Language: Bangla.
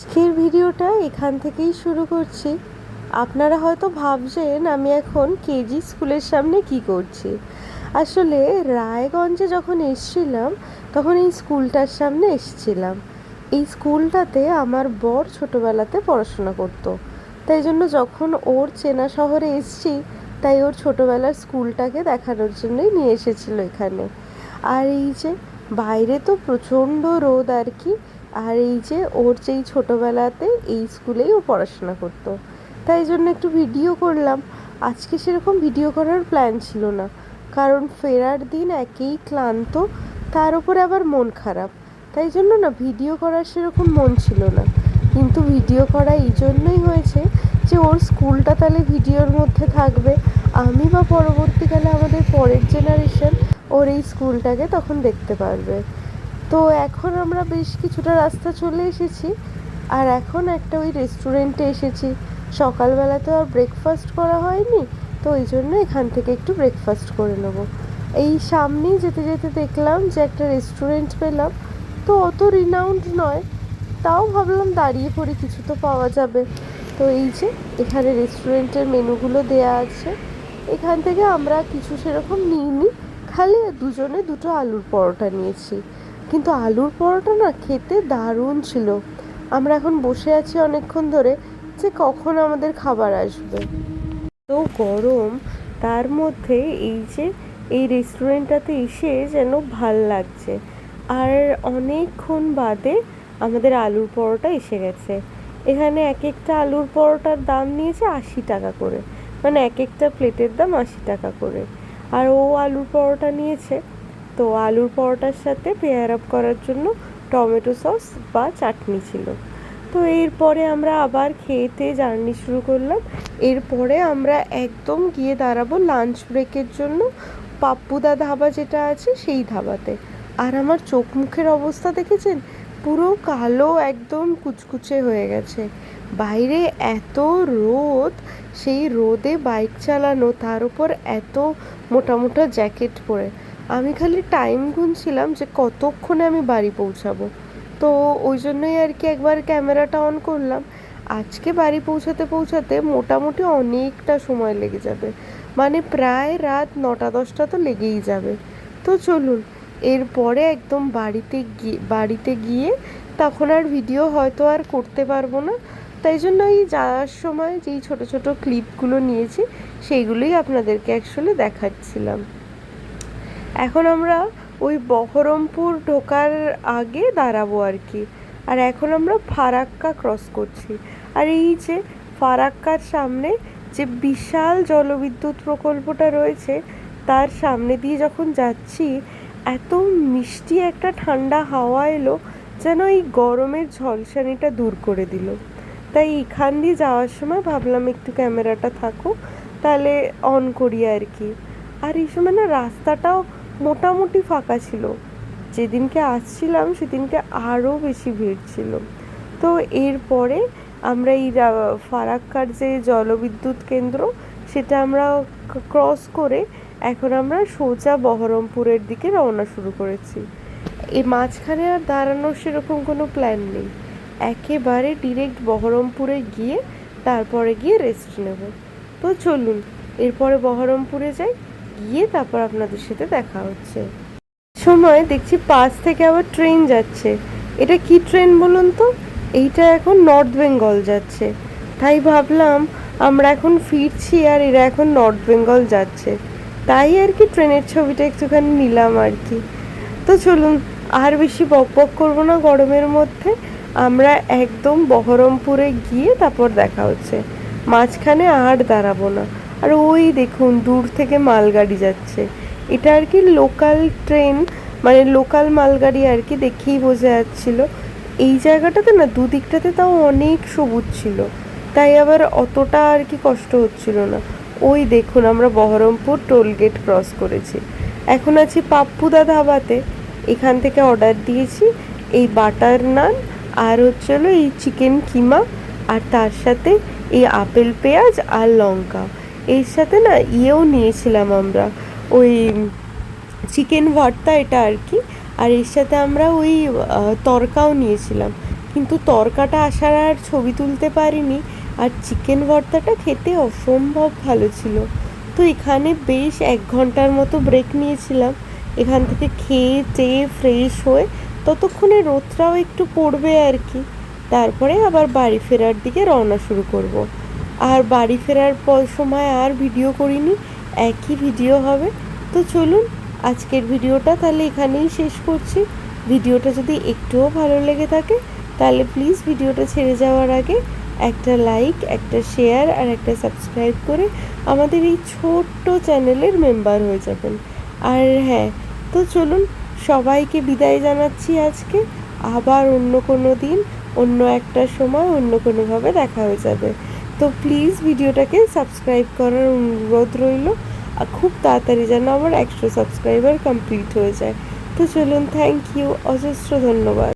আজকের ভিডিওটা এখান থেকেই শুরু করছি। আপনারা হয়তো ভাবছেন আমি এখন কেজি স্কুলের সামনে কি করছি। আসলে রায়গঞ্জে যখন এসছিলাম তখন এই স্কুলটার সামনে এসছিলাম। এই স্কুলটাতে আমার বর ছোটোবেলাতে পড়াশোনা করতো, তাই জন্য যখন ওর চেনা শহরে এসছি তাই ওর ছোটোবেলার স্কুলটাকে দেখানোর জন্যই নিয়ে এসেছিলো এখানে। আর এই যে বাইরে তো প্রচণ্ড রোদ আর কি। আর এই যে ওর যেই ছোটোবেলাতে এই স্কুলেই ও পড়াশোনা করতো, তাই জন্য একটু ভিডিও করলাম। আজকে সেরকম ভিডিও করার প্ল্যান ছিল না, কারণ ফেরার দিন একেই ক্লান্ত, তার উপরে আবার মন খারাপ, তাই জন্য না ভিডিও করার সেরকম মন ছিল না। কিন্তু ভিডিও করা এই জন্যই হয়েছে যে ওর স্কুলটা তাহলে ভিডিওর মধ্যে থাকবে, আমি বা পরবর্তীকালে আমাদের পরের জেনারেশন ওর এই স্কুলটাকে তখন দেখতে পারবে। তো এখন আমরা বেশ কিছুটা রাস্তা চলে এসেছি, আর এখন একটা ওই রেস্টুরেন্টে এসেছি। সকালবেলা তো আর ব্রেকফাস্ট করা হয়নি, তো ওই জন্য এখান থেকে একটু ব্রেকফাস্ট করে নেব। এই সামনেই যেতে যেতে দেখলাম যে একটা রেস্টুরেন্ট পেলাম, তো অত রিনাউন্ড নয়, তাও ভাবলাম দাঁড়িয়ে পড়ে কিছু তো পাওয়া যাবে। তো এই যে এখানে রেস্টুরেন্টের মেনুগুলো দেয়া আছে, এখান থেকে আমরা কিছু সেরকম নিইনি, খালি দুজনে দুটো আলুর পরোটা নিয়েছি। কিন্তু আলুর পরোটা না খেতে দারুণ ছিল। আমরা এখন বসে আছি অনেকক্ষণ ধরে যে কখন আমাদের খাবার আসবে। তো গরম, তার মধ্যে এই যে এই রেস্টুরেন্টটাতে এসে যেন ভাল লাগছে। আর অনেকক্ষণ বাদে আমাদের আলুর পরোটা এসে গেছে। এখানে এক একটা আলুর পরোটার দাম নিয়েছে 80 টাকা করে, মানে এক একটা প্লেটের দাম 80 টাকা করে। আর ও আলুর পরোটা নিয়েছে, তো আলুর পরোটার সাথে পেয়ার আপ করার জন্য টমেটো সস বা চাটনি ছিল। তো এরপরে আমরা আবার খেতে জার্নি শুরু করলাম। এরপরে আমরা একদম গিয়ে দাঁড়াবো লাঞ্চ ব্রেকের জন্য পাপ্পুদা ধাবা যেটা আছে সেই ধাবাতে। আর আমার চোখ মুখের অবস্থা দেখেছেন, পুরো কালো একদম কুচকুচে হয়ে গেছে। বাইরে এত রোদ, সেই রোদে বাইক চালানো, তার উপর এত মোটা মোটা জ্যাকেট পরে আমি খালি টাইম গুনছিলাম যে কতক্ষণে আমি বাড়ি পৌঁছাবো। তো ওই জন্যই আর কি একবার ক্যামেরাটা অন করলাম। আজকে বাড়ি পৌঁছাতে পৌঁছাতে মোটামুটি অনেকটা সময় লেগে যাবে, মানে প্রায় রাত 9টা-10টা তো লেগেই যাবে। তো চলুন এরপরে একদম বাড়িতে গিয়ে তখন আর ভিডিও হয়তো আর করতে পারবো না, তাই জন্য এই যাওয়ার সময় যেই ছোট ছোট ক্লিপগুলো নিয়েছি সেইগুলোই আপনাদেরকে অ্যাকচুয়ালি দেখাচ্ছিলাম। এখন আমরা ওই বহরমপুর ঢোকার আগে দাঁড়াবো আর কি। আর এখন আমরা ফারাক্কা ক্রস করছি। আর এই যে ফারাক্কার সামনে যে বিশাল জলবিদ্যুৎ প্রকল্পটা রয়েছে, তার সামনে দিয়ে যখন যাচ্ছি এত মিষ্টি একটা ঠান্ডা হাওয়া এলো, যেন এই গরমের ঝলসানিটা দূর করে দিল। তাই এখান দিয়ে যাওয়ার সময় ভাবলাম একটু ক্যামেরাটা থাকুক, তাহলে অন করি আর কি। আর এই সময় না রাস্তাটাও মোটামুটি ফাঁকা ছিল, যেদিনকে আসছিলাম সেদিনকে আরও বেশি ভিড় ছিল। তো এরপরে আমরা এই ফারাক্কার যে জলবিদ্যুৎ কেন্দ্র সেটা আমরা ক্রস করে এখন আমরা সোজা বহরমপুরের দিকে রওনা শুরু করেছি। এই মাঝখানে আর দাঁড়ানোর সেরকম কোনো প্ল্যান নেই, একেবারে ডিরেক্ট বহরমপুরে গিয়ে তারপরে গিয়ে রেস্ট নেব। তো চলুন এরপরে বহরমপুরে যাই, গিয়ে তারপর আপনাদের সাথে দেখা হচ্ছে। সময় দেখছি পাশ থেকে আবার ট্রেন যাচ্ছে। এটা কি ট্রেন বলুন তো? এইটা এখন নর্থ বেঙ্গল যাচ্ছে। তাই ভাবলাম আমরা এখন ফিরছি আর এরা এখন নর্থ বেঙ্গল যাচ্ছে, তাই আর কি ট্রেনের ছবিটা একটুখানি নিলাম আর কি। তো চলুন আর বেশি বক বক করবো না গরমের মধ্যে, আমরা একদম বহরমপুরে গিয়ে তারপর দেখা হচ্ছে। মাঝখানে আর দাঁড়াবো না। আর ওই দেখুন দূর থেকে মালগাড়ি যাচ্ছে, এটা আর কি লোকাল ট্রেন, মানে লোকাল মালগাড়ি আর কি, দেখেই বোঝা যাচ্ছিলো। এই জায়গাটাতে না দুদিকটাতে তাও অনেক সবুজ ছিল, তাই আবার অতটা আর কি কষ্ট হচ্ছিল না। ওই দেখুন আমরা বহরমপুর টোল গেট ক্রস করেছি, এখন আছি পাপ্পুদা ধাবাতে। এখান থেকে অর্ডার দিয়েছি এই বাটার নান, আর হচ্ছে হলো এই চিকেন কিমা, আর তার সাথে এই আপেল পেঁয়াজ আর লঙ্কা। এর সাথে না ইয়েও নিয়েছিলাম আমরা, ওই চিকেন ভর্তা এটা আর কি। আর এর সাথে আমরা ওই তরকাও নিয়েছিলাম, কিন্তু তরকাটা আসার আর ছবি তুলতে পারিনি। আর চিকেন ভর্তাটা খেতে অসম্ভব ভালো ছিল। তো এখানে বেশ 1 ঘন্টার মতো ব্রেক নিয়েছিলাম। এখান থেকে খেয়ে টেয়ে ফ্রেশ হয়ে ততক্ষণে রোদটাও একটু পড়বে আর কি। তারপরে আবার বাড়ি ফেরার দিকে রওনা শুরু করব। আর বাড়ি ফেরার সময় আর ভিডিও করিনি, একই ভিডিও হবে। তো চলুন আজকের ভিডিওটা তাহলে এখানেই শেষ করছি। ভিডিওটা যদি একটুও ভালো লেগে থাকে তাহলে প্লিজ ভিডিওটা ছেড়ে যাওয়ার আগে একটা লাইক, একটা শেয়ার আর একটা সাবস্ক্রাইব করে আমাদের এই ছোট্ট চ্যানেলের মেম্বার হয়ে যাবেন। আর হ্যাঁ, তো চলুন সবাইকে বিদায় জানাচ্ছি আজকে। আবার অন্য কোনো দিন, অন্য একটা সময়, অন্য কোনোভাবে দেখা হয়ে যাবে। তো প্লিজ ভিডিওটাকে সাবস্ক্রাইব করার অনুরোধ রইল। আর খুব তাড়াতাড়ি যেন আমার 100 সাবস্ক্রাইবার কমপ্লিট হয়ে যায়। তো চলুন, থ্যাংক ইউ, অজস্র ধন্যবাদ।